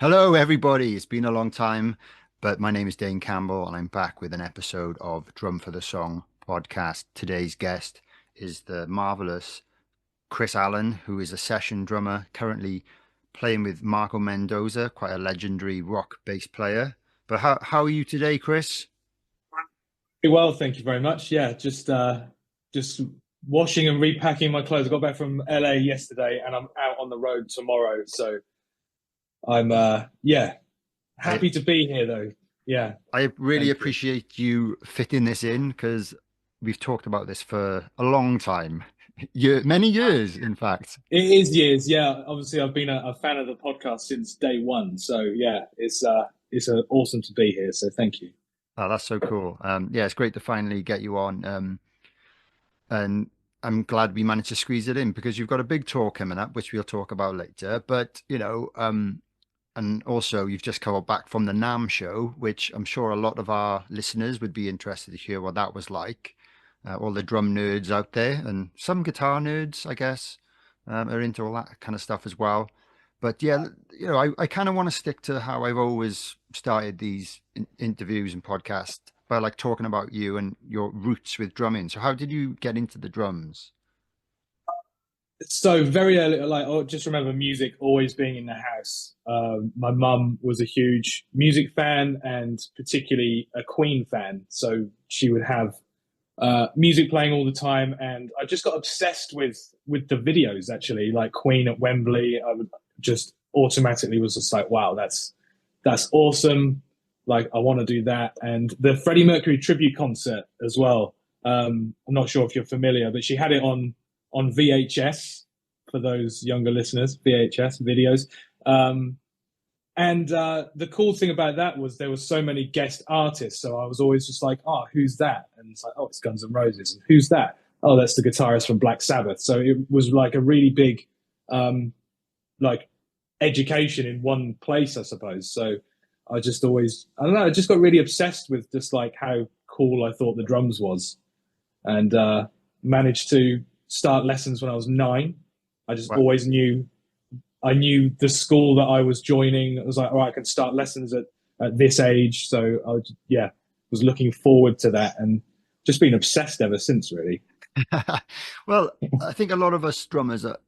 Hello, everybody. It's been a long time, but my name is Dane Campbell, and I'm back with an episode of Drum for the Song podcast. Today's guest is the marvelous Chris Allan, who is a session drummer currently playing with Marco Mendoza, quite a legendary rock bass player. But how are you today, Chris? Very well, thank you very much. Yeah, just washing and repacking my clothes. I got back from LA yesterday and I'm out on the road tomorrow. So I'm yeah, I happy to be here though. Yeah, I really thank you. appreciate you fitting this in because we've talked about this for a long time, many years, in fact. It is years, yeah. Obviously I've been a fan of the podcast since day one. So yeah, it's awesome to be here. So thank you. Oh, that's so cool. Yeah, it's great to finally get you on. And I'm glad we managed to squeeze it in because you've got a big tour coming up, which we'll talk about later. But, and also you've just come back from the NAM show, which I'm sure a lot of our listeners would be interested to hear what that was like. All the drum nerds out there and some guitar nerds, I guess, are into all that kind of stuff as well. But yeah, I kind of want to stick to how I've always started these interviews and podcasts by like talking about you and your roots with drumming. So how did you get into the drums? So very early, like I just remember music always being in the house. My mum was a huge music fan and particularly a Queen fan. So she would have music playing all the time, and I just got obsessed with the videos. Actually, like Queen at Wembley, I would just automatically was just like, wow, that's awesome. Like I want to do that, and the Freddie Mercury tribute concert as well. I'm not sure if you're familiar, but she had it on VHS for those younger listeners, VHS videos. Um, and the cool thing about that was there were so many guest artists. So I was always just like, oh, who's that? And it's like, oh, it's Guns N' Roses. And who's that? Oh, that's the guitarist from Black Sabbath. So it was like a really big, um, like education in one place, I suppose. So I just always, I don't know, I just got really obsessed with just like how cool I thought the drums was, and managed to start lessons when I was 9. I just What? always knew I knew the school that I was joining. I was like, all right, I can start lessons at this age. So yeah, was looking forward to that and just been obsessed ever since, really. Well, I think a lot of us drummers are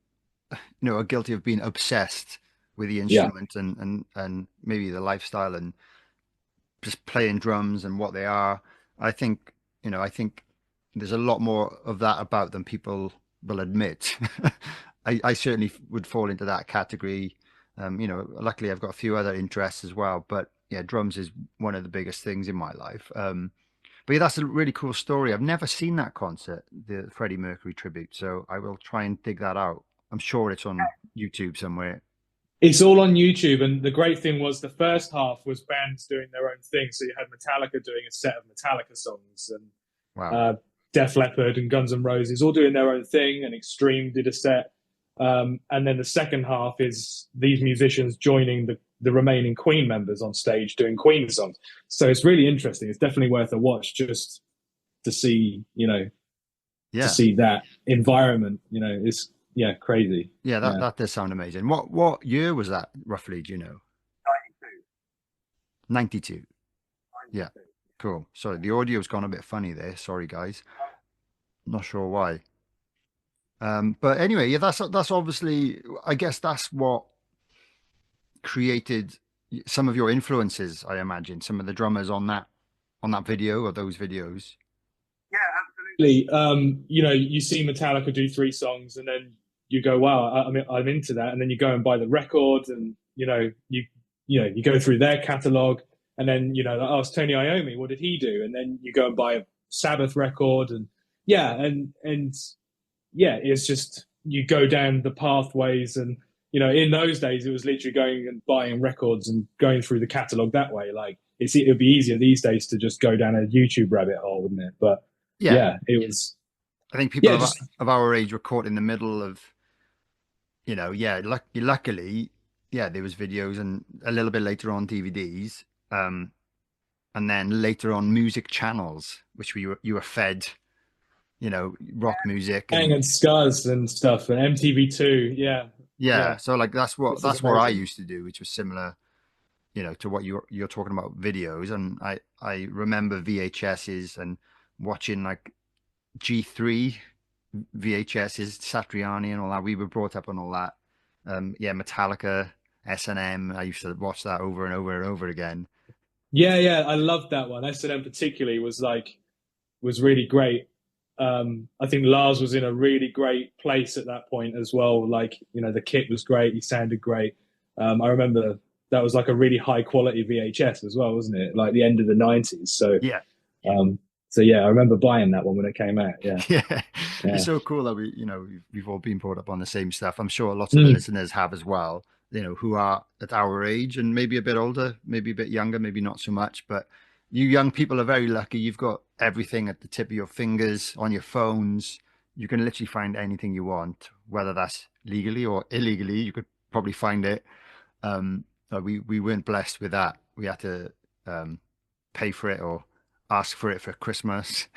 guilty of being obsessed with the Yeah. instrument and maybe the lifestyle and just playing drums and what they are. I think there's a lot more of that about than people will admit. I certainly would fall into that category. Luckily I've got a few other interests as well, but yeah, drums is one of the biggest things in my life. But yeah, that's a really cool story. I've never seen that concert, the Freddie Mercury tribute, so I will try and dig that out. I'm sure it's on YouTube somewhere. It's all on YouTube. And the great thing was the first half was bands doing their own thing. So you had Metallica doing a set of Metallica songs, and Wow. uh, Def Leppard and Guns N' Roses all doing their own thing, and Extreme did a set. And then the second half is these musicians joining the remaining Queen members on stage doing Queen songs. So it's really interesting. It's definitely worth a watch just to see, to Yeah. see that environment. It's yeah, crazy. Yeah, that Yeah. that does sound amazing. What year was that roughly, do you know? 92. Yeah. Cool. Sorry, the audio's gone a bit funny there. Sorry, guys. Not sure why. But anyway, yeah, that's obviously, I guess that's what created some of your influences, I imagine, some of the drummers on that video or those videos. Absolutely. You see Metallica do 3 songs, and then you go, "Wow, I'm into that." And then you go and buy the record, and you go through their catalog, and then oh, it's Tony Iommi. What did he do? And then you go and buy a Sabbath record, and yeah, and yeah, it's just you go down the pathways, and in those days it was literally going and buying records and going through the catalog that way. Like it would be easier these days to just go down a YouTube rabbit hole, wouldn't it? But Yeah. yeah, it was I think people yeah, of, just of our age were caught in the middle of, yeah, luckily, yeah, there was videos and a little bit later on DVDs, and then later on music channels, which you were fed, rock music bang and and scars and stuff and MTV2. Yeah, yeah. yeah, So like that's what this is that's what I amazing. used to do, which was similar. you know, to what you're talking about videos, and I remember VHSs and watching like G3 VHSs, Satriani and all that. We were brought up on all that. Yeah, Metallica, S&M. I used to watch that over and over and over again. Yeah, yeah, I loved that one. S&M particularly was really great. I think Lars was in a really great place at that point as well. Like, you know, the kit was great. He sounded great. I remember that was like a really high quality VHS as well, wasn't it? Like the end of the 90s. Yeah. Um, so yeah, I remember buying that one when it came out. Yeah. Yeah, it's Yeah. so cool that we've all been brought up on the same stuff. I'm sure lots of the Mm. listeners have as well, you know, who are at our age and maybe a bit older, maybe a bit younger, maybe not so much. But you young people are very lucky. You've got everything at the tip of your fingers on your phones. You can literally find anything you want, whether that's legally or illegally. You could probably find it. We weren't blessed with that. We had to pay for it or ask for it for Christmas.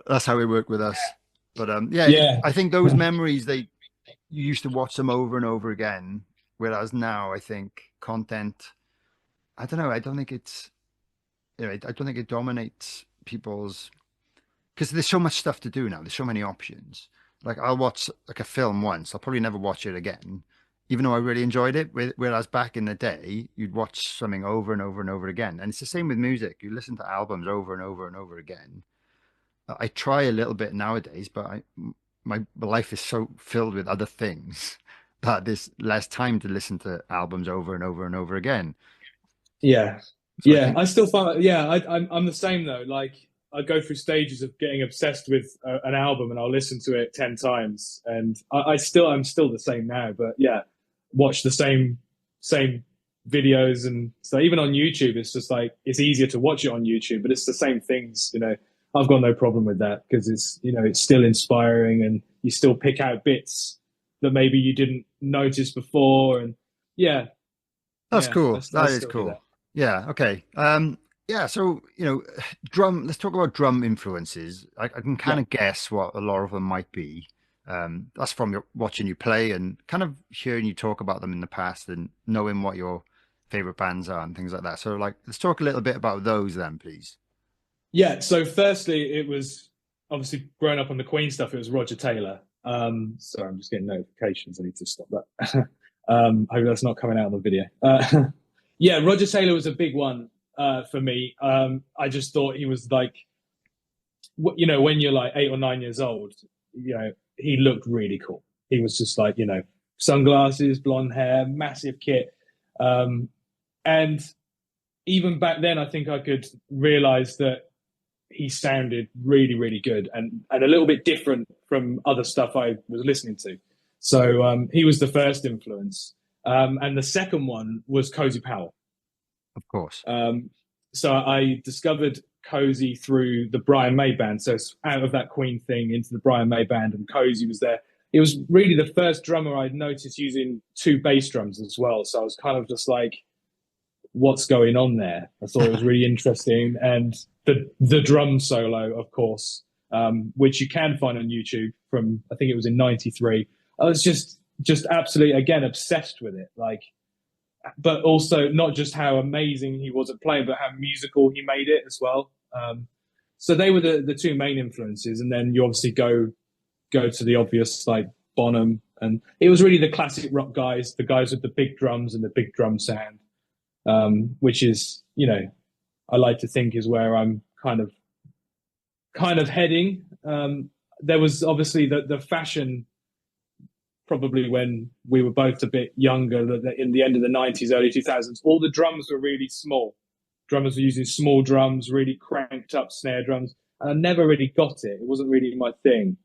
That's how it worked with us. But yeah, Yeah. I think those memories, they you used to watch them over and over again, whereas now I think content, I don't know, I don't think it's, you know, I don't think it dominates people's, because there's so much stuff to do now. There's so many options. Like I'll watch like a film once, I'll probably never watch it again, even though I really enjoyed it. Whereas back in the day, you'd watch something over and over and over again. And it's the same with music. You listen to albums over and over and over again. I try a little bit nowadays, but my life is so filled with other things that there's less time to listen to albums over and over and over again. Yeah. So I Yeah. think, I still find, yeah, I'm the same though. Like I go through stages of getting obsessed with an album and I'll listen to it 10 times. And I'm still the same now, but yeah, watch the same videos. And so even on YouTube, it's just like, it's easier to watch it on YouTube, but it's the same things, you know. I've got no problem with that because it's, you know, it's still inspiring and you still pick out bits that maybe you didn't notice before. And yeah, that's yeah, cool. I That is still do cool. that. Yeah. Okay. Yeah. So, you know, let's talk about drum influences. I can kind Yeah. of guess what a lot of them might be. That's from watching you play and kind of hearing you talk about them in the past and knowing what your favorite bands are and things like that. So, like, let's talk a little bit about those then, please. Yeah. So firstly, it was obviously growing up on the Queen stuff. It was Roger Taylor. Sorry, I'm just getting notifications. I need to stop that. Hope that's not coming out on the video. Yeah, Roger Taylor was a big one for me. I just thought he was like, you know, when you're like 8 or 9 years old, you know, he looked really cool. He was just like, you know, sunglasses, blonde hair, massive kit. And even back then, I think I could realize that he sounded really, really good and a little bit different from other stuff I was listening to. So he was the first influence. And the second one was Cozy Powell. Of course. So I discovered Cozy through the Brian May band. So it's out of that Queen thing into the Brian May band, and Cozy was there. It was really the first drummer I'd noticed using two bass drums as well. So I was kind of just like, what's going on there? I thought it was really interesting. And the drum solo, of course, which you can find on YouTube from, I think it was in '93. I was just absolutely, again, obsessed with it. Like, but also not just how amazing he was at playing, but how musical he made it as well. So they were the two main influences, and then you obviously go to the obvious like Bonham, and it was really the classic rock guys, the guys with the big drums and the big drum sound, which is, you know, I like to think is where I'm kind of heading. There was obviously the fashion probably when we were both a bit younger, in the end of the '90s, early 2000s, all the drums were really small. Drummers were using small drums, really cranked up snare drums, and I never really got it. It wasn't really my thing.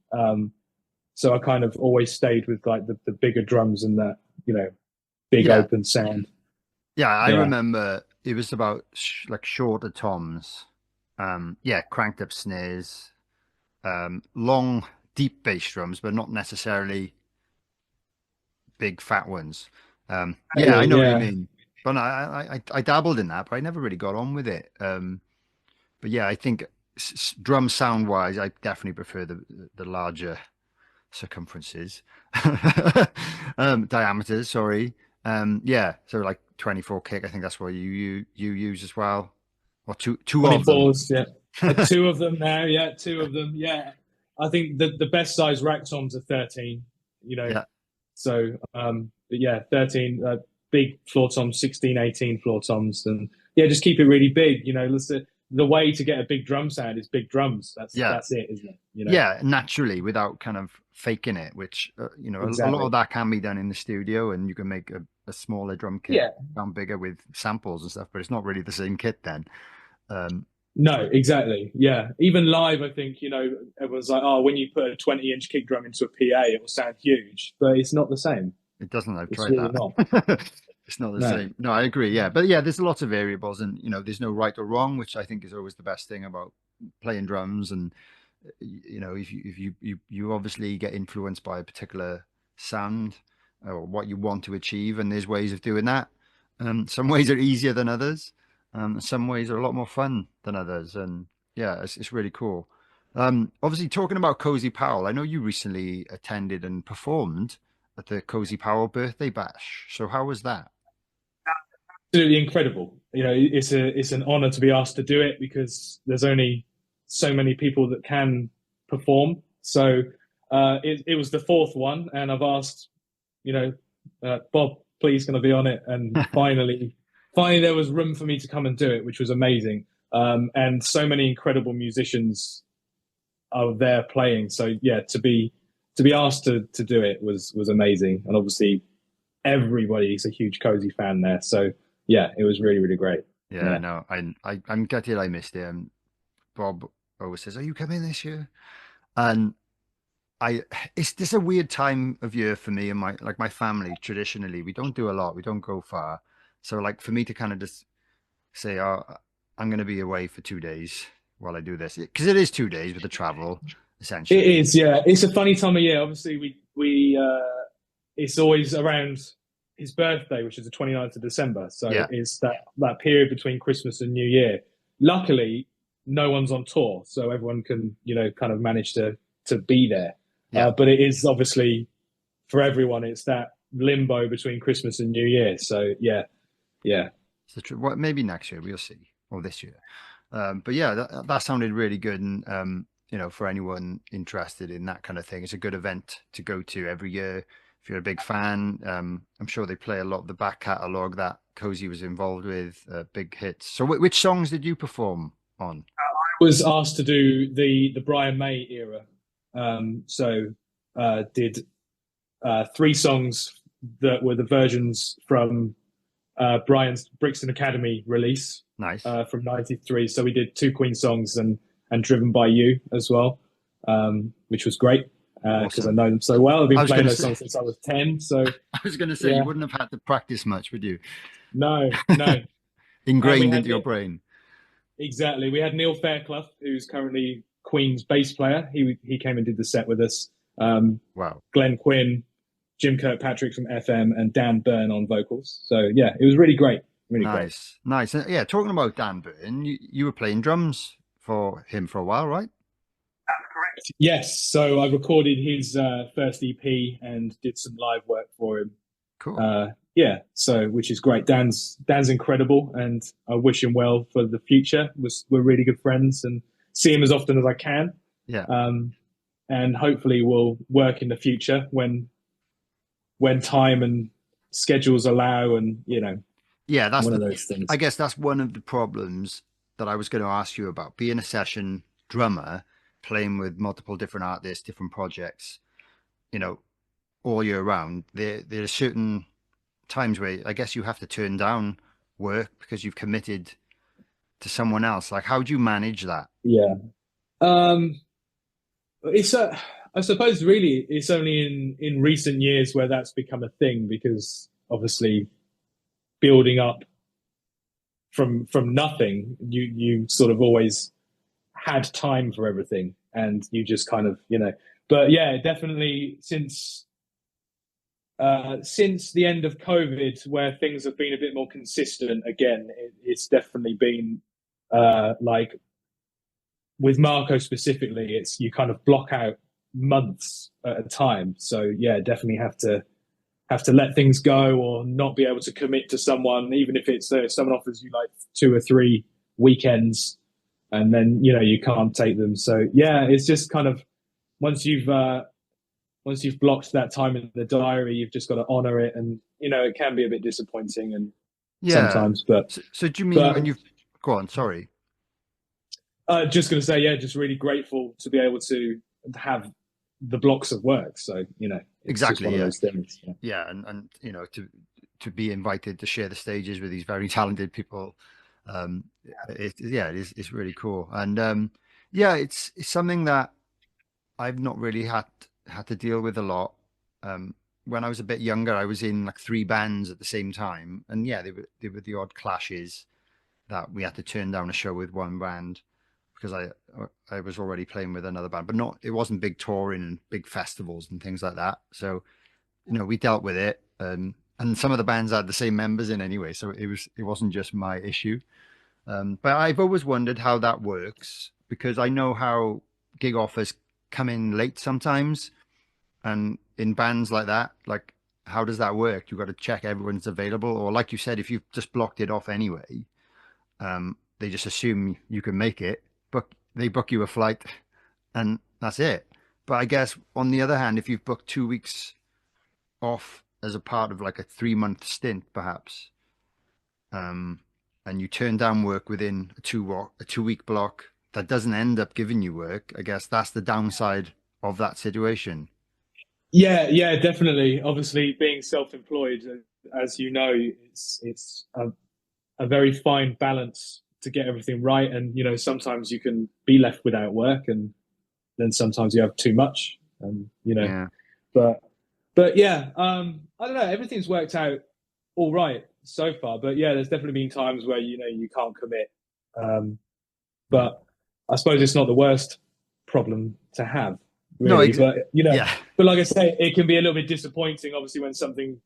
So I kind of always stayed with like the bigger drums and that, you know, big Yeah. open sound. Yeah. I Yeah. remember it was about like shorter toms. Yeah. Cranked up snares, long, deep bass drums, but not necessarily big fat ones. Yeah, I know what you Yeah. mean. But no, I dabbled in that, but I never really got on with it. But yeah, I think drum sound wise, I definitely prefer the larger circumferences, diameters. Sorry. Yeah, so like 24 kick. I think that's what you use as well, or two of them. 24s, yeah. Two of them now, yeah, two of them, yeah. I think the best size rack toms are 13, you know. Yeah, So, but yeah, 13 big floor toms, 16, 18 floor toms, and yeah, just keep it really big. You know, listen, the way to get a big drum sound is big drums. yeah, That's it, isn't it? You know, yeah. Naturally, without kind of faking it, which a lot exactly. of that can be done in the studio, and you can make a smaller drum kit Yeah, sound bigger with samples and stuff. But it's not really the same kit then. Um, no, exactly. Yeah, even live, I think everyone's like, oh, when you put a 20-inch kick drum into a PA, it will sound huge, but it's not the same. It doesn't. I've It's tried really not. that. It's not the No. same. No, I agree. Yeah, but yeah, there's a lot of variables, and there's no right or wrong, which I think is always the best thing about playing drums. And if you obviously get influenced by a particular sound or what you want to achieve, and there's ways of doing that. Some ways are easier than others. Some ways are a lot more fun than others, and yeah, it's really cool. Obviously, talking about Cozy Powell, I know you recently attended and performed at the Cozy Powell Birthday Bash. So how was that? Absolutely incredible. It's an honor to be asked to do it because there's only so many people that can perform. So it was the fourth one, and I've asked, Bob, please, can I be on it? And finally, there was room for me to come and do it, which was amazing. And so many incredible musicians are there playing. So yeah, to be asked to do it was amazing. And obviously, everybody's a huge Cozy fan there. So yeah, it was really, really great. Yeah, Yeah. no, I'm gutted I missed it. Bob always says, "Are you coming this year?" And I, it's just a weird time of year for me and my family. Traditionally, we don't do a lot. We don't go far. So like for me to kind of just say, "Oh, I'm going to be away for 2 days while I do this," because it is 2 days with the travel, It essentially. is, yeah. It's a funny time of year. Obviously, we it's always around his birthday, which is the 29th of December. So Yeah, it's that period between Christmas and New Year. Luckily, no one's on tour, so everyone can, kind of manage to be there. yeah. But it is obviously for everyone, it's that limbo between Christmas and New Year. So yeah, yeah. So well, maybe next year we'll see, or this year. But yeah, that sounded really good, and for anyone interested in that kind of thing, it's a good event to go to every year. If you're a big fan, I'm sure they play a lot of the back catalogue that Cozy was involved with, big hits. So, which songs did you perform on? Was asked to do the Brian May era. So did three songs that were the versions from Brian's Brixton Academy release Nice. from '93. So we did two Queen songs and Driven by You as well, which was great because I Awesome. know them so well. I've I been was playing going to those say, songs since I was 10. So I was going to say you yeah, wouldn't have had to practice much, would you? no, no. And we Ingrained had into your brain. exactly. We had Neil Fairclough, who's currently Queen's bass player. He came and did the set with us. Wow. Glenn Quinn, Jim Kirkpatrick from FM, and Dan Byrne on vocals. So yeah, it was really great, really great. Nice. Nice. Yeah, talking about Dan Byrne, you were playing drums for him for a while, right? Yes, so I recorded his first EP and did some live work for him. Cool. Yeah, so which is great. Dan's incredible, and I wish him well for the future. We're really good friends, and see him as often as I can. Yeah. And hopefully we'll work in the future when time and schedules allow, and Yeah, one of those I things. guess that's one of the problems that I was going to ask you about. Being a session drummer, playing with multiple different artists, different projects, you know, all year round, there are certain times where I guess you have to turn down work because you've committed to someone else. Like, how do you manage that? Yeah. Um, it's I suppose really it's only in recent years where that's become a thing because obviously building up from nothing, you sort of always had time for everything, and you just kind of But yeah, definitely since the end of COVID, where things have been a bit more consistent again, it's definitely been like with Marco specifically, it's you kind of block out months at a time. So yeah, definitely have to have to let things go or not be able to commit to someone, even if it's if someone offers you like 2 or 3 weekends, and then you can't take them. So yeah, it's just kind of once you've blocked that time in the diary, you've just got to honor it, and it can be a bit disappointing and Yeah. sometimes, but So do you mean when but you've go on? Sorry. just going to say, yeah, just really grateful to be able to have the blocks of work. So it's just Exactly. one of Yeah. those things. Yeah. Yeah, and to be invited to share the stages with these very talented people, it's really cool. And yeah, it's something that I've not really had to deal with a lot. When I was a bit younger, I was in like 3 bands at the same time, and yeah, there were the odd clashes that we had to turn down a show with one band because I was already playing with another band, but not it wasn't big touring and big festivals and things like that. So we dealt with it, and some of the bands had the same members in anyway, so it wasn't just my issue. But I've always wondered how that works because I know how gig offers come in late sometimes, and in bands like that, like how does that work? You've got to check everyone's available, or like you said, if you've just blocked it off anyway, they just assume you can make it, but they book you a flight, and that's it. But I guess on the other hand, if you've booked 2 weeks off as a part of like a 3 month stint, perhaps, um, and you turn down work within a 2 week block that doesn't end up giving you work, I guess that's the downside of that situation. Yeah, yeah, definitely. Obviously, being self-employed, as you know, it's a very fine balance to get everything right. And sometimes you can be left without work, and then sometimes you have too much. And Yeah, but yeah, I don't know. Everything's worked out all right so far. But yeah, there's definitely been times where you can't commit. Um, but I suppose it's not the worst problem to have, no, really. But yeah, but like I say, it can be a little bit disappointing, obviously, when something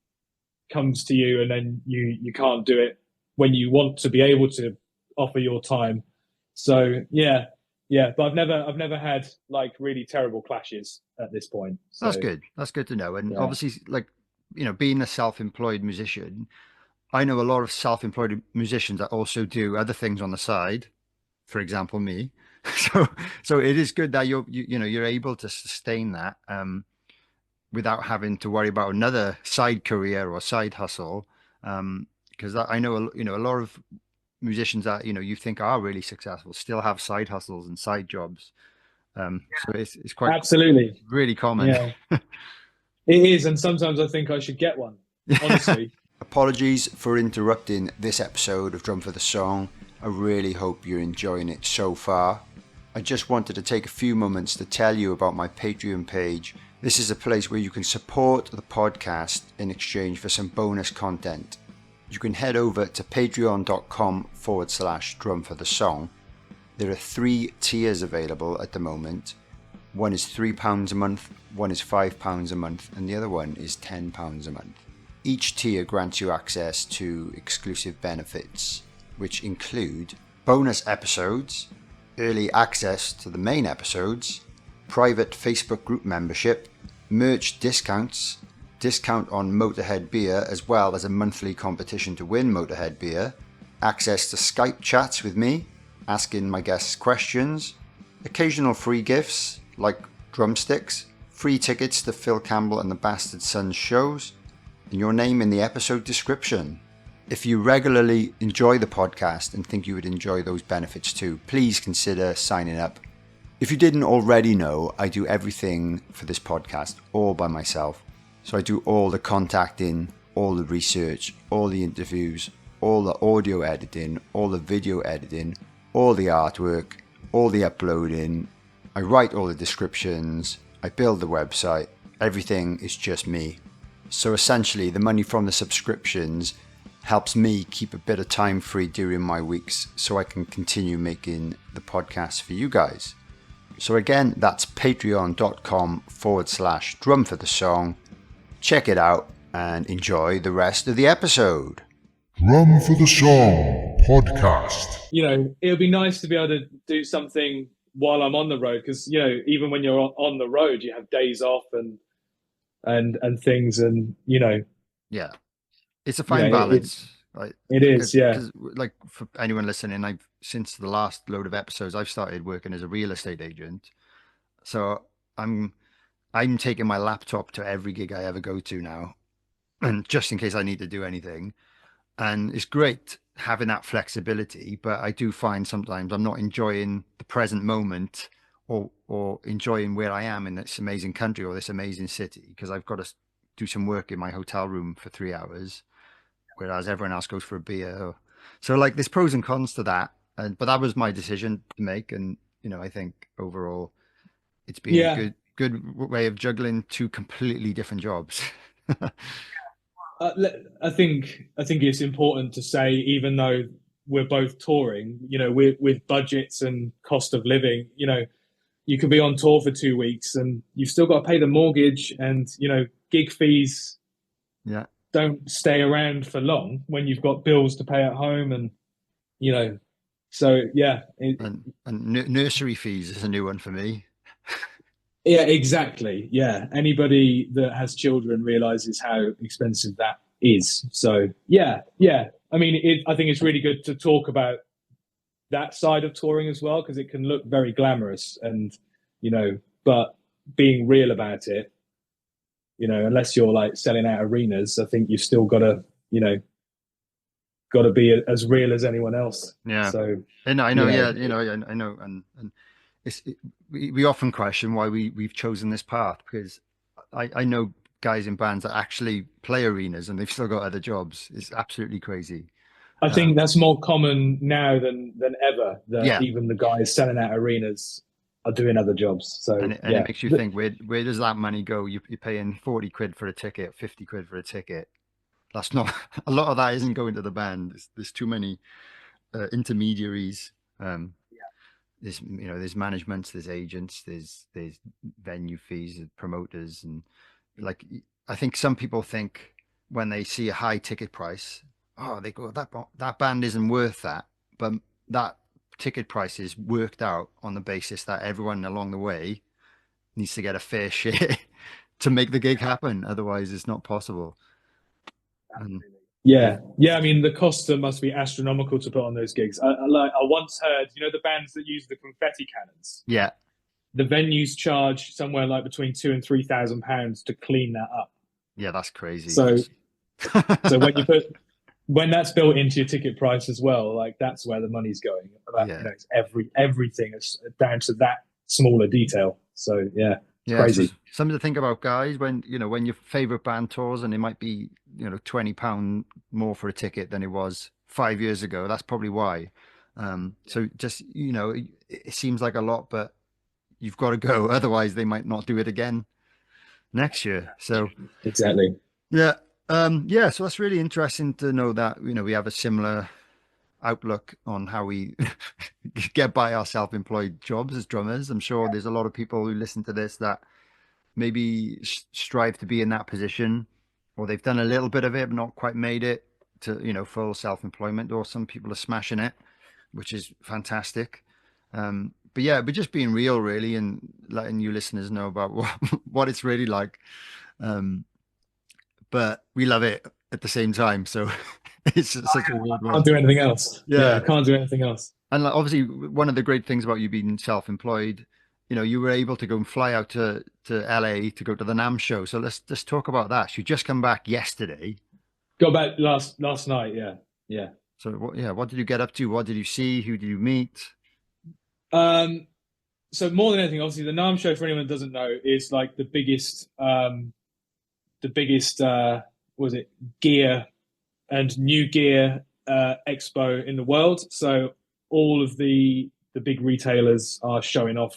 comes to you and then you can't do it when you want to be able to offer your time. So yeah, yeah. But I've never had like really terrible clashes at this point. that's So good. That's good to know. And yeah, obviously, like being a self-employed musician, I know a lot of self-employed musicians that also do other things on the side. For example, me. So, so it is good that you're able to sustain that without having to worry about another side career or side hustle. Because I know a lot of musicians that you think are really successful still have side hustles and side jobs. So it's quite absolutely. really common. Yeah, it is. And sometimes I think I should get one. Honestly. Apologies for interrupting this episode of Drum for the Song. I really hope you're enjoying it so far. I just wanted to take a few moments to tell you about my Patreon page. This is a place where you can support the podcast in exchange for some bonus content. You can head over to patreon.com/drum for the song. There are 3 tiers available at the moment. One is £3 a month, one is £5 a month, and the other one is £10 a month. Each tier grants you access to exclusive benefits, which include bonus episodes, early access to the main episodes, private Facebook group membership, merch discounts, discount on Motorhead beer as well as a monthly competition to win Motorhead beer, access to Skype chats with me, asking my guests questions, occasional free gifts like drumsticks, free tickets to Phil Campbell and the Bastard Sons shows, and your name in the episode description. If you regularly enjoy the podcast and think you would enjoy those benefits too, please consider signing up. If you didn't already know, I do everything for this podcast all by myself. So I do all the contacting, all the research, all the interviews, all the audio editing, all the video editing, all the artwork, all the uploading. I write all the descriptions, I build the website, everything is just me. So essentially the money from the subscriptions helps me keep a bit of time free during my weeks so I can continue making the podcast for you guys. So again, that's patreon.com/drum for the song. Check it out and enjoy the rest of the episode. Drum for the Song podcast. It would be nice to be able to do something while I'm on the road, because even when you're on the road, you have days off and things, and Yeah, it's a Yeah, fine balance. Like, it is. Yeah. because like for anyone listening, I've since the last load of episodes, I've started working as a real estate agent. So I'm I'm taking my laptop to every gig I ever go to now, and just in case I need to do anything. And it's great having that flexibility, but I do find sometimes I'm not enjoying the present moment or enjoying where I am in this amazing country or this amazing city because I've got to do some work in my hotel room for 3 hours, whereas everyone else goes for a beer. So like there's pros and cons to that. And but that was my decision to make. And I think overall it's been a Yeah. good way of juggling two completely different jobs. I think it's important to say, even though we're both touring, with budgets and cost of living, you could be on tour for 2 weeks and you've still got to pay the mortgage, and gig fees Yeah. don't stay around for long when you've got bills to pay at home, and so yeah. And nursery fees is a new one for me. Yeah, exactly. Yeah. Anybody that has children realizes how expensive that is. So, yeah, yeah. I mean, I think it's really good to talk about that side of touring as well, because it can look very glamorous and, but being real about it, unless you're like selling out arenas, I think you've still got to be as real as anyone else. Yeah. So, And I know, yeah, yeah, I know, and we often question why we've chosen this path because I know guys in bands that actually play arenas and they've still got other jobs. It's absolutely crazy. I think Um, that's more common now than ever, that yeah, even the guys selling out arenas are doing other jobs. So and it yeah, makes you think where does that money go? You're paying 40 quid for a ticket, 50 quid for a ticket. That's not a lot of that isn't going to the band. There's too many intermediaries. Um, there's managements, there's agents, there's venue fees, there's promoters, and like I think some people think when they see a high ticket price, oh, they go that band isn't worth that, but that ticket price is worked out on the basis that everyone along the way needs to get a fair share to make the gig happen. Otherwise, it's not possible. And yeah, they've yeah. I mean, the costs must be astronomical to put on those gigs. I once heard, the bands that use the confetti cannons. yeah, The venues charge somewhere like between £2,000 and £3,000 to clean that up. yeah, that's crazy. So, Just so when that's built into your ticket price as well, like that's where the money's going. About yeah. it's everything is down to that smaller detail. So yeah, it's Yeah, so crazy. something to think about, guys. When your favorite band tours, and it might be £20 more for a ticket than it was 5 years ago. That's probably why. So just it seems like a lot, but you've got to go. Otherwise, they might not do it again next year. So Exactly. yeah, yeah. So that's really interesting to know that we have a similar outlook on how we get by our self-employed jobs as drummers. I'm sure there's a lot of people who listen to this that maybe strive to be in that position, or they've done a little bit of it but not quite made it to full self-employment, or some people are smashing it, which is fantastic. But yeah, but just being real really, and letting you listeners know about what it's really like. um but we love it at the same time, so it's such a weird Can't one. do anything else. Yeah, I Yeah. can't do anything else. And like, obviously, one of the great things about you being self-employed, you were able to go and fly out to LA to go to the NAMM show. So let's talk about that. So you just come back yesterday. Got back last night. Yeah, yeah. So what did you get up to? What did you see? Who did you meet? Um, so more than anything, obviously, the NAMM show, for anyone that doesn't know, is like the biggest was it gear and new gear expo in the world. So all of the big retailers are showing off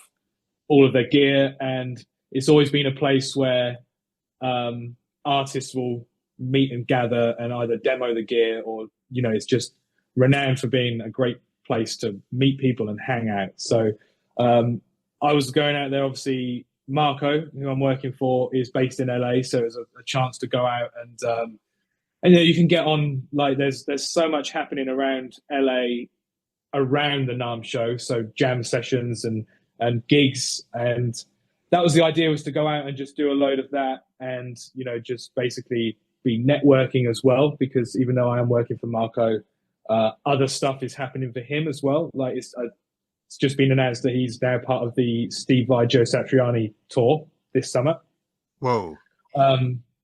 all of their gear, and it's always been a place where artists will meet and gather and either demo the gear, or it's just renowned for being a great place to meet people and hang out. So I was going out there. Obviously, Marco, who I'm working for, is based in LA, so it's a chance to go out and you can get on. Like there's so much happening around LA around the NAMM show, so jam sessions and gigs, and that was the idea, was to go out and just do a load of that, and just basically be networking as well, because even though I am working for Marco, other stuff is happening for him as well. Like it's just been announced that he's now part of the Steve Vai Joe Satriani tour this summer. Whoa.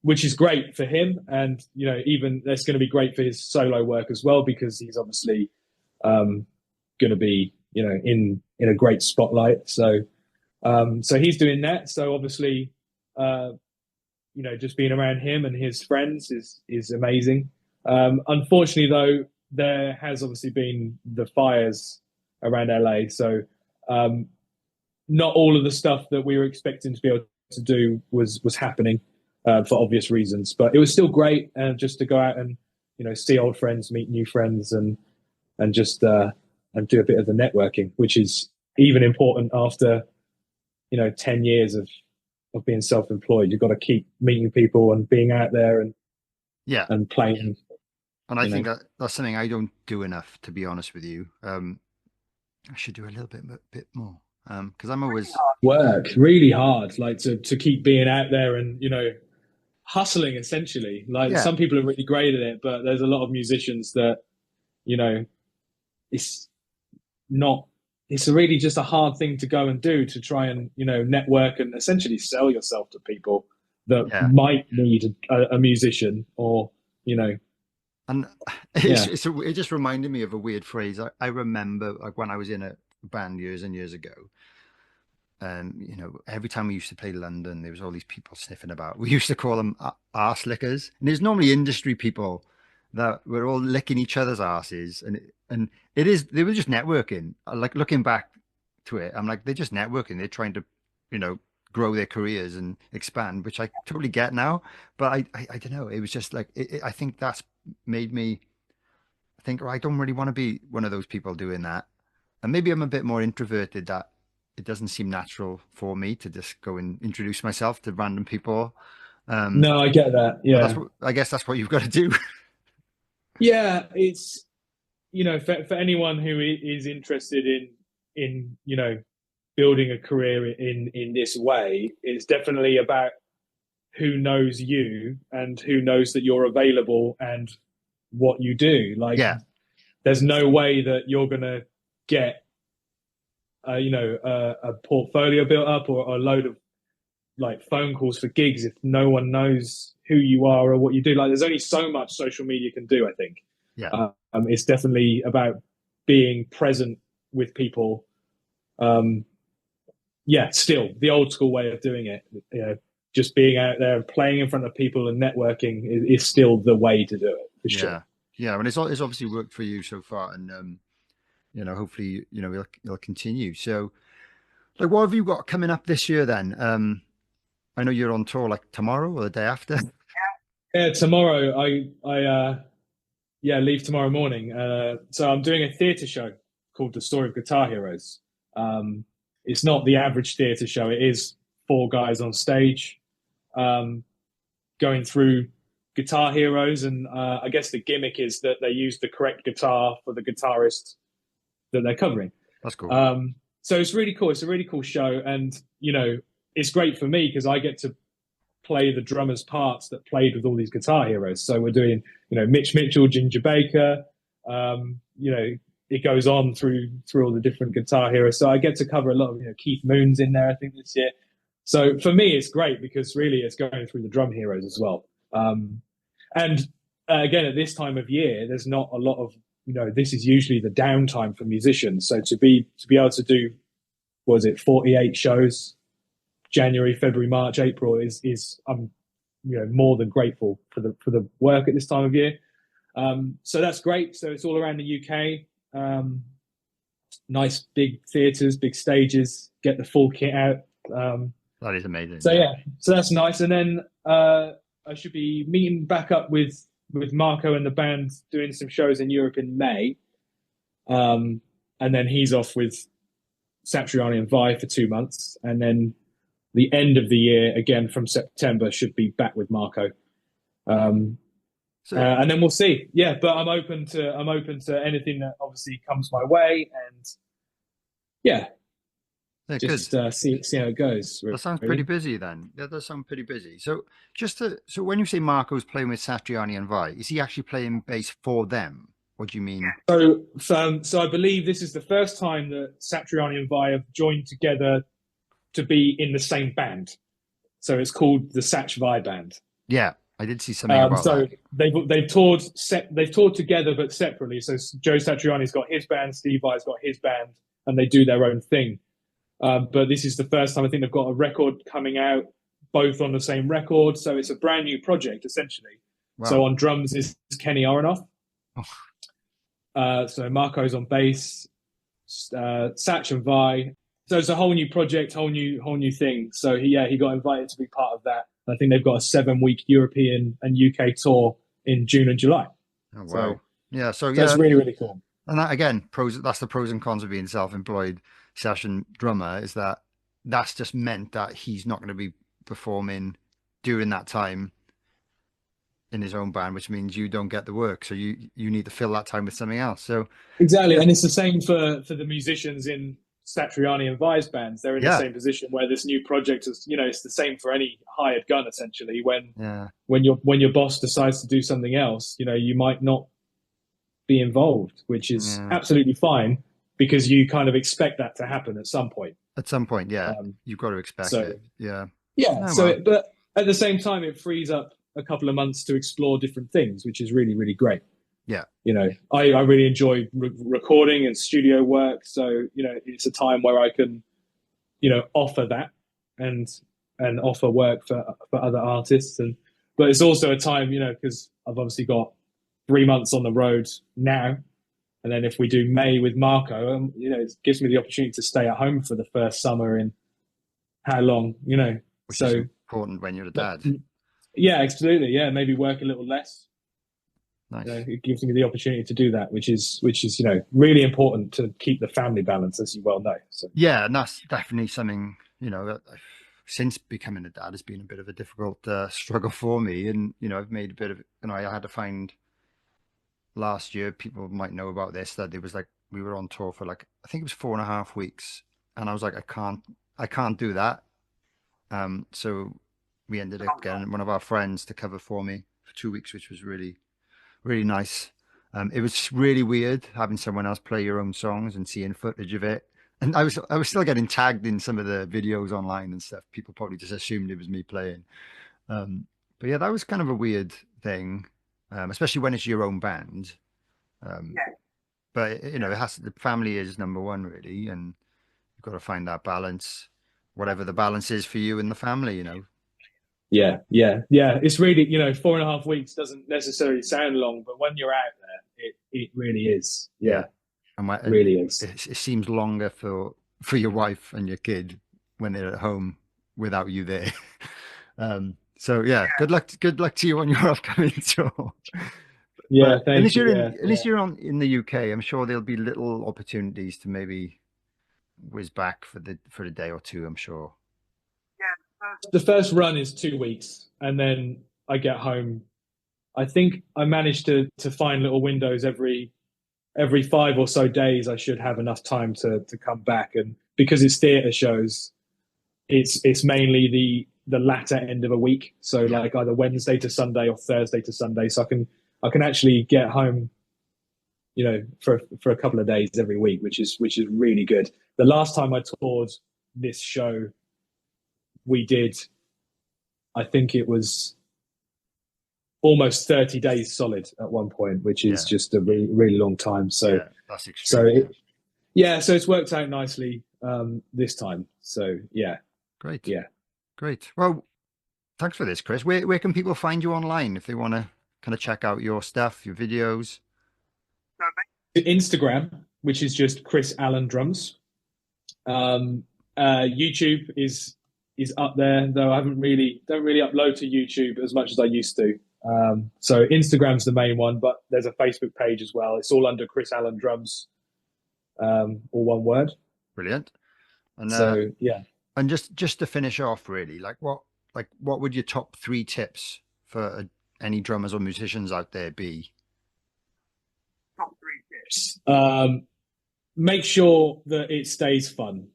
Which is great for him, and even that's going to be great for his solo work as well, because he's obviously going to be in a great spotlight. So he's doing that. So obviously, just being around him and his friends is amazing. Unfortunately, though, there has obviously been the fires around LA, so not all of the stuff that we were expecting to be able to do was happening. For obvious reasons, but it was still great, just to go out and see old friends, meet new friends, and just and do a bit of the networking, which is even important after 10 years of being self-employed. You've got to keep meeting people and being out there and playing. And I think that's something I don't do enough, to be honest with you. I should do a little bit more, because I'm always work really hard, like to keep being out there and hustling, essentially. Like some people are really great at it, but there's a lot of musicians that it's really just a hard thing to go and do, to try and network and essentially sell yourself to people that might need a musician, or and it just reminded me of a weird phrase. I remember, like, when I was in a band years and years ago, and every time we used to play London, there was all these people sniffing about. We used to call them arse lickers, and there's normally industry people that were all licking each other's arses, and they were just networking. Like, looking back to it, I'm like, they're just networking. They're trying to grow their careers and expand, which I totally get now. But I don't know, it was just like I think that's made me think, I don't really want to be one of those people doing that. And maybe I'm a bit more introverted, that it doesn't seem natural for me to just go and introduce myself to random people. No, I get that. Yeah, I guess that's what you've got to do. Yeah, it's for anyone who is interested in building a career in this way, it's definitely about who knows you and who knows that you're available and what you do. Like, there's no way that you're gonna get a portfolio built up or a load of like phone calls for gigs if no one knows who you are or what you do. Like, there's only so much social media can do, I think. It's definitely about being present with people. Still the old school way of doing it, just being out there and playing in front of people and networking is still the way to do it, for sure. And it's obviously worked for you so far, and hopefully you'll continue. So, like, what have you got coming up this year then? I know you're on tour, like, tomorrow or the day after. Tomorrow. I leave tomorrow morning. So I'm doing a theatre show called The Story of Guitar Heroes. It's not the average theatre show. It is 4 guys on stage going through guitar heroes, and I guess the gimmick is that they use the correct guitar for the guitarist that they're covering. That's cool. So it's really cool. It's a really cool show, and it's great for me because I get to play the drummers' parts that played with all these guitar heroes. So we're doing Mitch Mitchell, Ginger Baker, it goes on through all the different guitar heroes. So I get to cover a lot of Keith Moon's in there, I think, this year. So for me, it's great because really it's going through the drum heroes as well. And again, at this time of year, there's not a lot of this is usually the downtime for musicians. So to be able to do, 48 shows, January, February, March, April is I'm more than grateful for the work at this time of year. So that's great. So it's all around the UK. Nice big theatres, big stages, get the full kit out. That is amazing. So so that's nice. And then I should be meeting back up with Marco and the band, doing some shows in Europe in May. And then he's off with Satriani and Vi for 2 months. And then the end of the year, again from September, should be back with Marco. And then we'll see. Yeah, but I'm open to anything that obviously comes my way. And Yeah, good. just see how it goes. That sounds pretty Really. busy then. That does sound pretty busy. So so when you say Marco's playing with Satriani and Vi, is he actually playing bass for them? What do you mean? So I believe this is the first time that Satriani and Vi have joined together to be in the same band. So it's called the Satch Vi Band. Yeah, I did see something about So that. they've toured together but separately. So Joe Satriani's got his band, Steve Vi's got his band, and they do their own thing. But this is the first time I think they've got a record coming out, both on the same record. So it's a brand new project essentially. Wow. So on drums is Kenny Aronoff. So Marco's on bass, Satch and Vi. So it's a whole new project, whole new thing. So he got invited to be part of that. I think they've got a 7-week European and UK tour in June and July. Oh, wow. So, yeah. So that's really, really cool. And that, again, that's the pros and cons of being self-employed session drummer, is that's just meant that he's not going to be performing during that time in his own band, which means you don't get the work. So you need to fill that time with something else. So exactly. And it's the same for the musicians in Satriani and Vi's bands. They're in the same position where this new project is, it's the same for any hired gun essentially. When your boss decides to do something else, you might not be involved, which is absolutely fine, because you kind of expect that to happen at some point. At some point, you've got to expect it. Yeah. But at the same time, it frees up a couple of months to explore different things, which is really, really great. Yeah. I really enjoy recording and studio work. So, it's a time where I can, offer that and offer work for other artists. But it's also a time, because I've obviously got 3 months on the road now. And then if we do May with Marco, it gives me the opportunity to stay at home for the first summer in how long, Which is important when you're a dad. Yeah, absolutely. Yeah, maybe work a little less. Nice. It gives me the opportunity to do that, which is really important to keep the family balance, as you well know. So. Yeah, and that's definitely something, that since becoming a dad has been a bit of a difficult struggle for me. And, I've made a bit of, I had to find last year, people might know about this, that it was like, we were on tour for I think it was 4.5 weeks. And I was like, I can't do that. So we ended up getting one of our friends to cover for me for 2 weeks, which was really, really nice. It was really weird having someone else play your own songs and seeing footage of it. And I was still getting tagged in some of the videos online and stuff. People probably just assumed it was me playing. But yeah, that was kind of a weird thing, especially when it's your own band. But it has the family is number one really, and you've got to find that balance, whatever the balance is for you and the family. Yeah. It's really, 4.5 weeks doesn't necessarily sound long, but when you're out there, it really is. Yeah. And it really is. It seems longer for your wife and your kid when they're at home without you there. So yeah, good luck to you on your upcoming tour. Yeah, thank you. At least you're in the UK. I'm sure there'll be little opportunities to maybe whiz back for a day or two, I'm sure. The first run is 2 weeks, and then I get home. I think I managed to find little windows every 5 or so days. I should have enough time to come back, and because it's theatre shows, it's mainly the latter end of a week. So like either Wednesday to Sunday or Thursday to Sunday. So I can actually get home, for a couple of days every week, which is really good. The last time I toured this show, we did, I think it was almost 30 days solid at one point, which is just a really, really long time. So that's extreme. So it's worked out nicely this time. So yeah. Great. Yeah. Great. Well, thanks for this, Chris. Where can people find you online if they want to kind of check out your stuff, your videos? Instagram, which is just Chris Allan Drums. YouTube is up there, though I don't really upload to YouTube as much as I used to. So Instagram's the main one, but there's a Facebook page as well. It's all under Chris Allan Drums, all one word. Brilliant. And so yeah. And just to finish off, really, what would your top 3 tips for any drummers or musicians out there be? Top 3 tips. Make sure that it stays fun.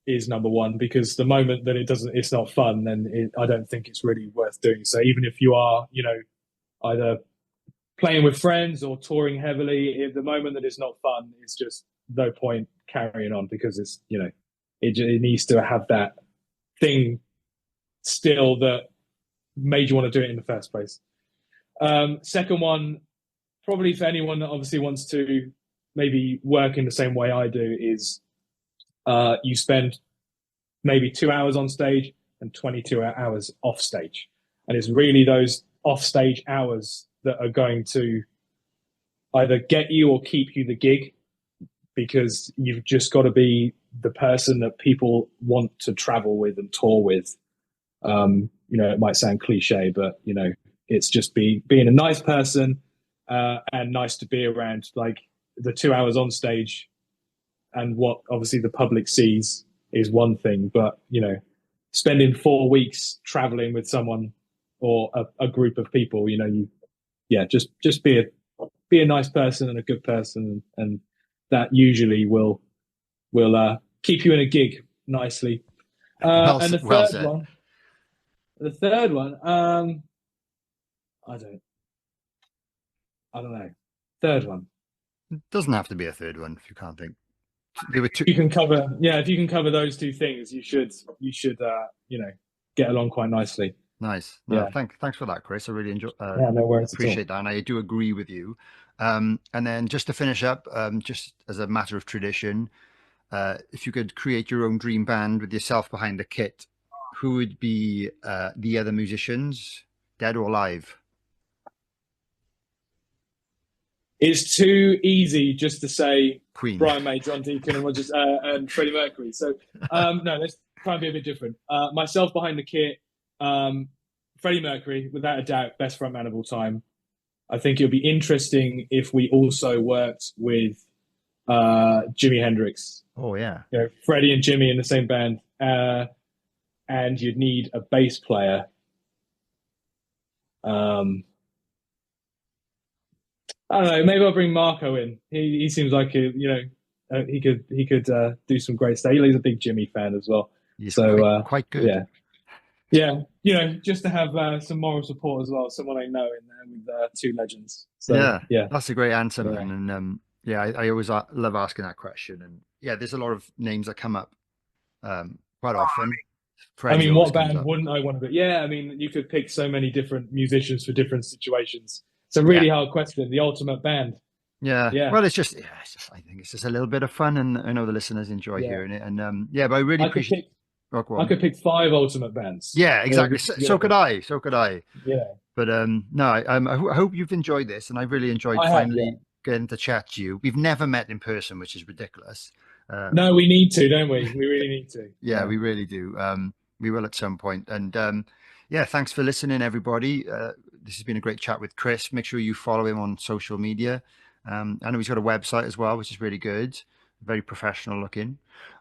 is number one, because the moment that it's not fun, then I don't think it's really worth doing. So even if you are, either playing with friends or touring heavily, at the moment that it's not fun, it's just no point carrying on, because it's, it needs to have that thing still that made you want to do it in the first place. Second one, probably for anyone that obviously wants to maybe work in the same way I do, is you spend maybe 2 hours on stage and 22 hours off stage. And it's really those off stage hours that are going to either get you or keep you the gig, because you've just got to be the person that people want to travel with and tour with. It might sound cliche, but, it's just being a nice person and nice to be around. Like, the 2 hours on stage and what obviously the public sees is one thing, but, spending 4 weeks traveling with someone or a group of people, just be a nice person and a good person, and that usually will keep you in a gig nicely. And the third one, I don't know. Third one. It doesn't have to be a third one if you can't think. There were two. If you can cover those two things, you should get along quite nicely. Nice. No, thanks for that, Chris. I really enjoy. No worries. Appreciate that, and I do agree with you. And then just to finish up, just as a matter of tradition, if you could create your own dream band with yourself behind the kit, who would be the other musicians, dead or alive? It's too easy just to say Queen, Brian May, John Deacon, and Freddie Mercury. So no, let's try and be a bit different. Myself behind the kit, Freddie Mercury, without a doubt, best frontman of all time. I think it would be interesting if we also worked with Jimi Hendrix. Oh yeah, Freddie and Jimmy in the same band, and you'd need a bass player. I don't know. Maybe I'll bring Marco in. He seems like he could do some great stuff. He's a big Jimmy fan as well. He's quite good. Yeah. Just to have some moral support as well. Someone I know in there with two legends. So, yeah. That's a great answer, man. And I always love asking that question. And there's a lot of names that come up quite often. Freddie, what band wouldn't I want to be? Yeah, you could pick so many different musicians for different situations. It's a really hard question. The ultimate band. Yeah. Well, it's just I think it's just a little bit of fun, and I know the listeners enjoy hearing it. And but I really appreciate. I could pick 5 ultimate bands. Yeah, exactly. So could I. Yeah. But I hope you've enjoyed this, and I really enjoyed getting to chat to you. We've never met in person, which is ridiculous. No, we need to, don't we? We really need to. Yeah, we really do. We will at some point. And thanks for listening, everybody. This has been a great chat with Chris. Make sure you follow him on social media. I know he's got a website as well, which is really good. Very professional looking.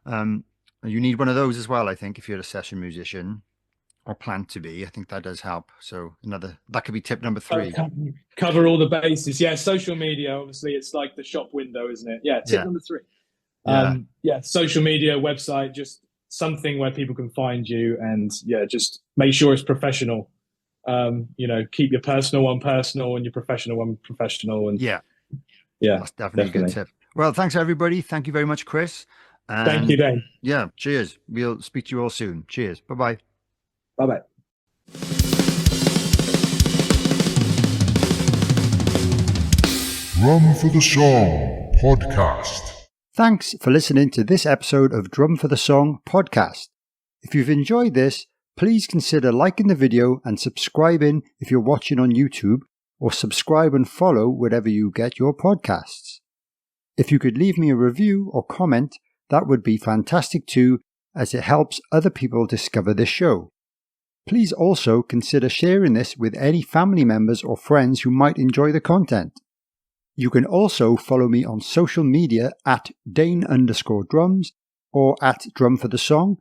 You need one of those as well, I think, if you're a session musician or plan to be. I think that does help. So that could be tip number 3. Cover all the bases. Yeah, social media, obviously, it's like the shop window, isn't it? Yeah, tip number 3. Social media, website, just something where people can find you, and just make sure it's professional. Keep your personal one personal and your professional one professional. And that's definitely a good tip. Well, thanks everybody. Thank you very much, Chris. And thank you, Dane. Yeah, cheers. We'll speak to you all soon. Cheers. Bye-bye. Bye-bye. Drum for the Song podcast. Thanks for listening to this episode of Drum for the Song podcast. If you've enjoyed this, please consider liking the video and subscribing if you're watching on YouTube, or subscribe and follow wherever you get your podcasts. If you could leave me a review or comment, that would be fantastic too, as it helps other people discover this show. Please also consider sharing this with any family members or friends who might enjoy the content. You can also follow me on social media at Dane_drums or at Drum for the Song,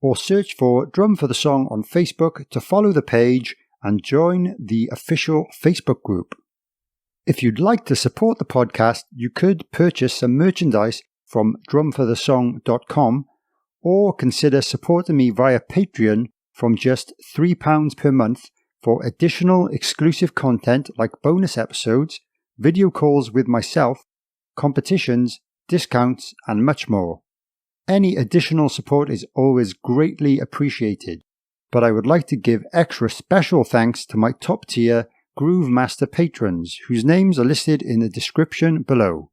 or search for Drum for the Song on Facebook to follow the page and join the official Facebook group. If you'd like to support the podcast, you could purchase some merchandise from drumforthesong.com, or consider supporting me via Patreon from just £3 per month for additional exclusive content like bonus episodes, video calls with myself, competitions, discounts, and much more. Any additional support is always greatly appreciated, but I would like to give extra special thanks to my top tier Groove Master patrons, whose names are listed in the description below.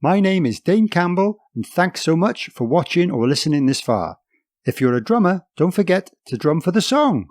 My name is Dane Campbell, and thanks so much for watching or listening this far. If you're a drummer, don't forget to drum for the song.